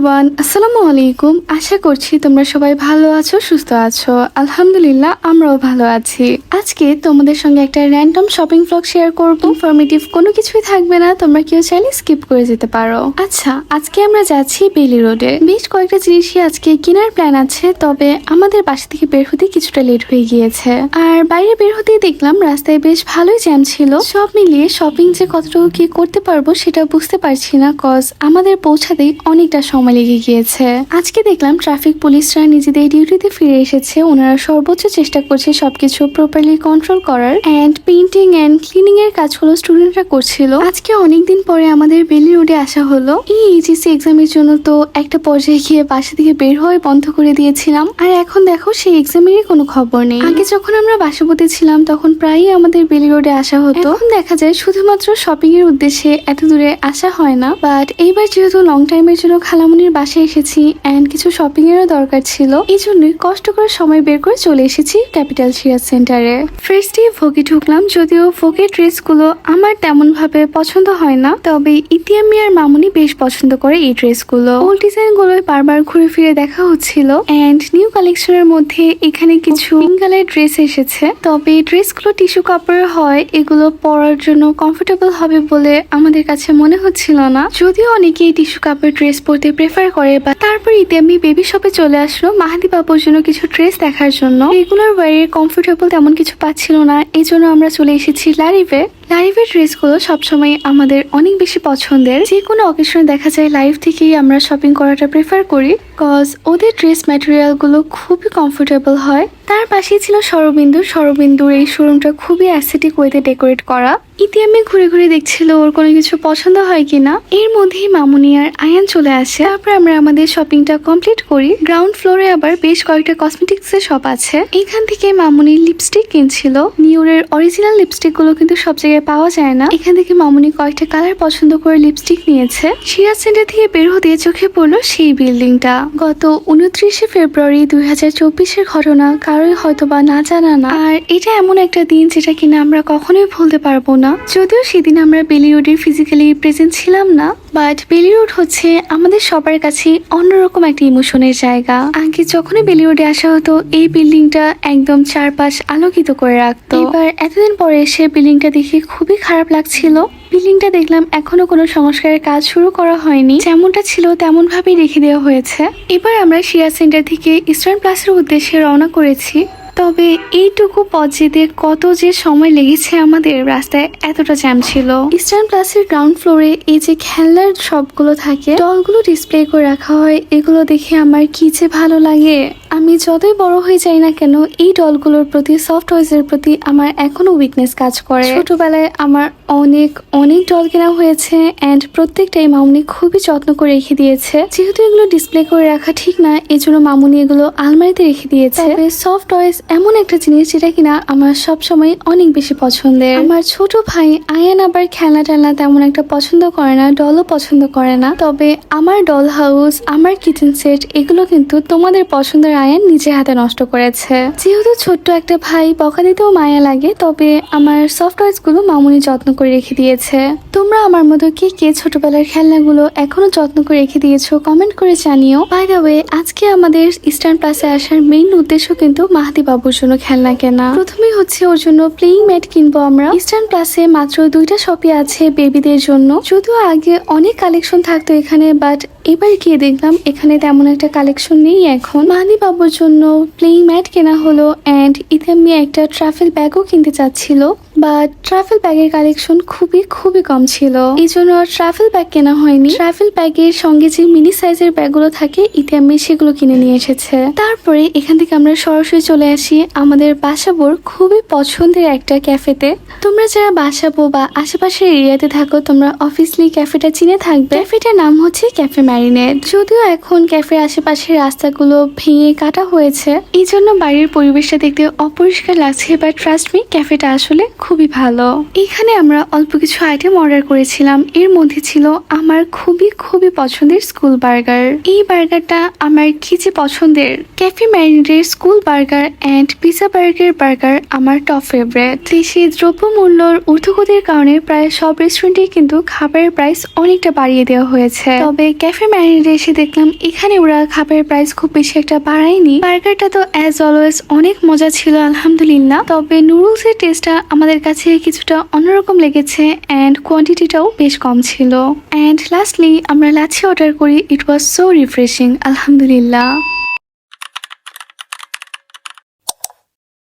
Everyone, আসসালামু আলাইকুম। আশা করছি তোমরা সবাই ভালো আছো, সুস্থ আছো। আলহামদুলিল্লাহ, আমরাও ভালো আছি। আজকে তোমাদের সঙ্গে একটা র্যান্ডম শপিং ব্লগ শেয়ার করব। ইনফরমেটিভ কোনো কিছুই থাকবে না, তোমরা কেউ চাইলে স্কিপ করে যেতে পারো। আচ্ছা, আজকে আমরা যাচ্ছি বেলি রোডে। বেশ কয়েকটা জিনিসই আজকে কেনার প্ল্যান আছে, তবে আমাদের বাসা থেকে বের হতে কিছুটা লেট হয়ে গিয়েছে। আর বাইরে বের হতেই দেখলাম রাস্তায় বেশ ভালোই জ্যাম ছিল। সব মিলিয়ে শপিং যে কতটুকু কি করতে পারবো সেটা বুঝতে পারছি না, কজ আমাদের পৌঁছাতেই অনেকটা সময় লেগে গিয়েছে। আজকে দেখলাম ট্রাফিক পুলিশরা নিজেদের ডিউটিতে ফিরে এসেছে। ওনারা সর্বোচ্চ চেষ্টা করছে সবকিছু প্রপারলি কন্ট্রোল করার, এন্ড পেইন্টিং এন্ড ক্লিনিং এর কাজগুলো স্টুডেন্টরা করছিল। আজকে অনেকদিন পরে আমাদের বেলি রোডে আসা হলো। এই এইচএসসি এক্সামের জন্য তো একটা পর্যায়ে গিয়ে বাসা থেকে বের হয়ে বন্ধ করে দিয়েছিলাম, আর এখন দেখো সেই এক্সামেরই কোনো খবর নেই। আগে যখন আমরা বাসাপতি ছিলাম তখন প্রায়ই আমাদের বেলি রোডে আসা হতো। এখন দেখা যায় শুধুমাত্র শপিং এর উদ্দেশ্যে এত দূরে আসা হয় না, বাট এইবার যেহেতু লং টাইমের জন্য খালামুনির বাসায় এসেছি এন্ড কিছু শপিং এরও দরকার ছিল, এই জন্যই কষ্ট করে সময় বের করে চলে এসেছি ক্যাপিটাল সিরাজ সেন্টারে। ফার্স্টে ভোগে ঢুকলাম, যদিও ভোগের ড্রেসগুলো আমার তেমন ভাবে পছন্দ হয় না, তবে ইতিয়াম্মি আর মামুনি বেশ পছন্দ করে এই ড্রেসগুলো। ওল্ড ডিজাইন গুলোই বারবার ঘুরে ফিরে দেখা হচ্ছিল, এন্ড নিউ কালেকশনের মধ্যে এখানে কিছু পিঙ্ক কালার ড্রেস এসেছে। তবে ড্রেসগুলো টিস্যু কাপড়ের হয়, এগুলো পরার জন্য কমফোর্টেবল হবে বলে আমাদের কাছে মনে হচ্ছিল না। যদিও অনেকেই টিস্যু কাপড় ড্রেস পরতে প্রেফার করে, বা তারপর ইতিয়াম্মি বেবি শপে চলে আসলো মাহাদি বাবুর জন্য কিছু ড্রেস দেখার জন্য। রেগুলার ওয়ারে কমফোর্টেবল তেমন কিছু পাচ্ছিল না, এই জন্য আমরা চলে এসেছি লারিভে। লাইভের ড্রেসগুলো সবসময় আমাদের অনেক বেশি পছন্দের। যে কোনো অকেশনে দেখা যায় লাইভ থেকেই আমরা শপিং করাটা প্রেফার করি, কজ ওদের ড্রেস ম্যাটেরিয়ালগুলো খুবই কমফোর্টেবল হয়। তার পাশেই ছিল সরবিন্দুর এই শোরুমটা খুবই অ্যাস্থেটিক ওয়েতে ডেকোরেট করা। ইতিয়াম্মি ঘুরে ঘুরে দেখছিল ওর কোনো কিছু পছন্দ হয় কিনা। এর মধ্যেই মামুনি আর আয়ান চলে আসে। তারপর আমরা আমাদের শপিংটা কমপ্লিট করি। গ্রাউন্ড ফ্লোরে আবার বেশ কয়েকটা কসমেটিক্স এর শপ আছে। এখান থেকে মামুনি লিপস্টিক কিনছিল। নিউরের অরিজিনাল লিপস্টিক গুলো কিন্তু সব জায়গায় পাওয়া যায় না। এখান থেকে মামুনি কয়েকটা কালার পছন্দ করে লিপস্টিক নিয়েছে। সিরাজ সেন্টার থেকে বের হতে চোখে পড়লো সেই বিল্ডিংটা। গত 29শে ফেব্রুয়ারি 2024-এর ঘটনা কারোই হয়তোবা না জানা না। আর এটা এমন একটা দিন যেটা কিনা আমরা কখনোই ভুলতে পারবো না। যদিও সেদিন আমরা বেলি রোডে ফিজিক্যালি প্রেজেন্ট ছিলাম না, বাট বেলি রোড হচ্ছে আমাদের সবার কাছে অন্যরকম একটা ইমোশনের জায়গা। আগে যখনই বেলি রোডে আসা হতো এই বিল্ডিংটা একদম চারপাশ আলোকিত করে রাখতো। এবার এতদিন পরে এসে বিল্ডিংটা দেখে খুবই খারাপ লাগছিল। বিল্ডিংটা দেখলাম এখনো কোনো সংস্কারের কাজ শুরু করা হয়নি, যেমনটা ছিল তেমন ভাবেই রেখে দেওয়া হয়েছে। এবার আমরা সিরাজ সেন্টার থেকে ইস্টার্ন প্লাসের উদ্দেশ্যে রওনা করেছি। তবে এইটুকু পথ যেতে কত যে সময় লেগেছে আমাদের, রাস্তায় এতটা জ্যাম ছিল। ইস্টার্ন প্লাসের গ্রাউন্ড ফ্লোরে এই যে খেলনার শপগুলো থাকে, ডলগুলো ডিসপ্লে করে রাখা হয়, এগুলো দেখে আমার কি যে ভালো লাগে। আমি যতই বড় হয়ে যাই না কেন এই ডলগুলোর প্রতি, সফট টয়েজের প্রতি আমার এখনো উইকনেস কাজ করে। ছোটবেলায় আমার অনেক ডল কেনা হয়েছে, এন্ড প্রত্যেকটাই মামুনি খুবই যত্ন করে রেখে দিয়েছে। যেহেতু এগুলো ডিসপ্লে করে রাখা ঠিক না, এজন্য মামুনি এগুলো আলমারিতে রেখে দিয়েছে। তবে সফট টয়েস এমন একটা জিনিস যেটা কিনা আমার সব সময় অনেক বেশি পছন্দের। আমার ছোট ভাই আয়ান আবার খেলনা টেলনা তেমন একটা পছন্দ করে না, ডলও পছন্দ করে না। তবে আমার ডল হাউস, আমার কিচেন সেট এগুলো কিন্তু তোমাদের পছন্দের আয়ান নিজে হাতে নষ্ট করেছে। যেহেতু ছোট্ট একটা ভাই, বকা দিতেও মায়া লাগে, তবে আমার সফট টয়েস গুলো মামুনি যত্ন করে রেখে দিয়েছে। তোমরা আমার মতো কে কে ছোটবেলার খেলনাগুলো এখনো যত্ন করে রেখে দিয়েছো কমেন্ট করে জানিও। বাই দ্য ওয়ে, আজকে আমাদের ইস্টার্ন প্লাসে আসার মেইন উদ্দেশ্য কিন্তু মাহাদি বাবুর জন্য খেলনা কেনা। প্রথমেই হচ্ছে ওর জন্য প্লেইং ম্যাট কিনবো আমরা। ইস্টার্ন প্লাসে মাত্র 2টা শপই আছে বেবিদের জন্য। যদিও আগে অনেক কালেকশন থাকতো এখানে, বাট এবার গিয়ে দেখলাম এখানে তেমন একটা কালেকশন নেই এখন। মাহাদি বাবুর জন্য প্লেইং ম্যাট কেনা হলো, এন্ড ইতিয়াম্মি একটা ট্রাভেল ব্যাগও কিনতে চাচ্ছিল, বাট ট্রাভেল ব্যাগের কালেকশন খুবই কম ছিল, এই জন্য ট্রাভেল ব্যাগ কেনা হয়নি। ট্রাভেল ব্যাগের সঙ্গে যে মিনি সাইজের ব্যাগগুলো থাকে ইতিয়াম্মি সেগুলো কিনে নিয়ে এসেছে। তারপরে এখান থেকে আমরা সরাসরি চলে আসি আমাদের বাসাবোর খুবই পছন্দের একটা ক্যাফেতে। তোমরা যারা বাসাবো বা আশেপাশের এরিয়াতে থাকো, তোমরা অফিসলি ক্যাফেটা চিনে থাকবে। ক্যাফেটার নাম হচ্ছে ক্যাফে ম্যারিনেট। যদিও এখন ক্যাফের আশেপাশের রাস্তাগুলো ভেঙে কাটা হয়েছে, এই জন্য বাড়ির পরিবেশটা দেখতে অপরিষ্কার লাগছে, বাট ট্রাস্ট মি ক্যাফেটা আসলে খুবই ভালো। এখানে আমরা অল্প কিছু আইটেম অর্ডার করেছিলাম, এর মধ্যে ছিল আমার খুবই খুবই পছন্দের স্কুল বার্গার। এই বার্গারটা আমার কি যে পছন্দের। ক্যাফে ম্যারিনেটের school burger and pizza burger আমার টপ ফেভারিট। দেশে দ্রব্যমূল্যর ঊর্ধ্বগতির কারণে প্রায় সব রেস্টুরেন্টে কিন্তু খাবারের প্রাইস অনেকটা বাড়িয়ে দেওয়া হয়েছে। তবে ক্যাফে ম্যারিনেটে এসে দেখলাম এখানে ওরা খাবারের প্রাইস খুব বেশি একটা বাড়ায়নি। বার্গারটা তো অ্যাজ অলওয়েজ অনেক মজা ছিল আলহামদুলিল্লাহ। তবে নুডলস এর টেস্টটা আমাদের কাছে কিছুটা অন্যরকম লেগেছে এন্ড কোয়ান্টিটিটাও বেশ কম ছিল। এন্ড লাস্টলি আমরা লাচ্ছি অর্ডার করি। ইট ওয়াজ সো রিফ্রেশিং আলহামদুলিল্লাহ।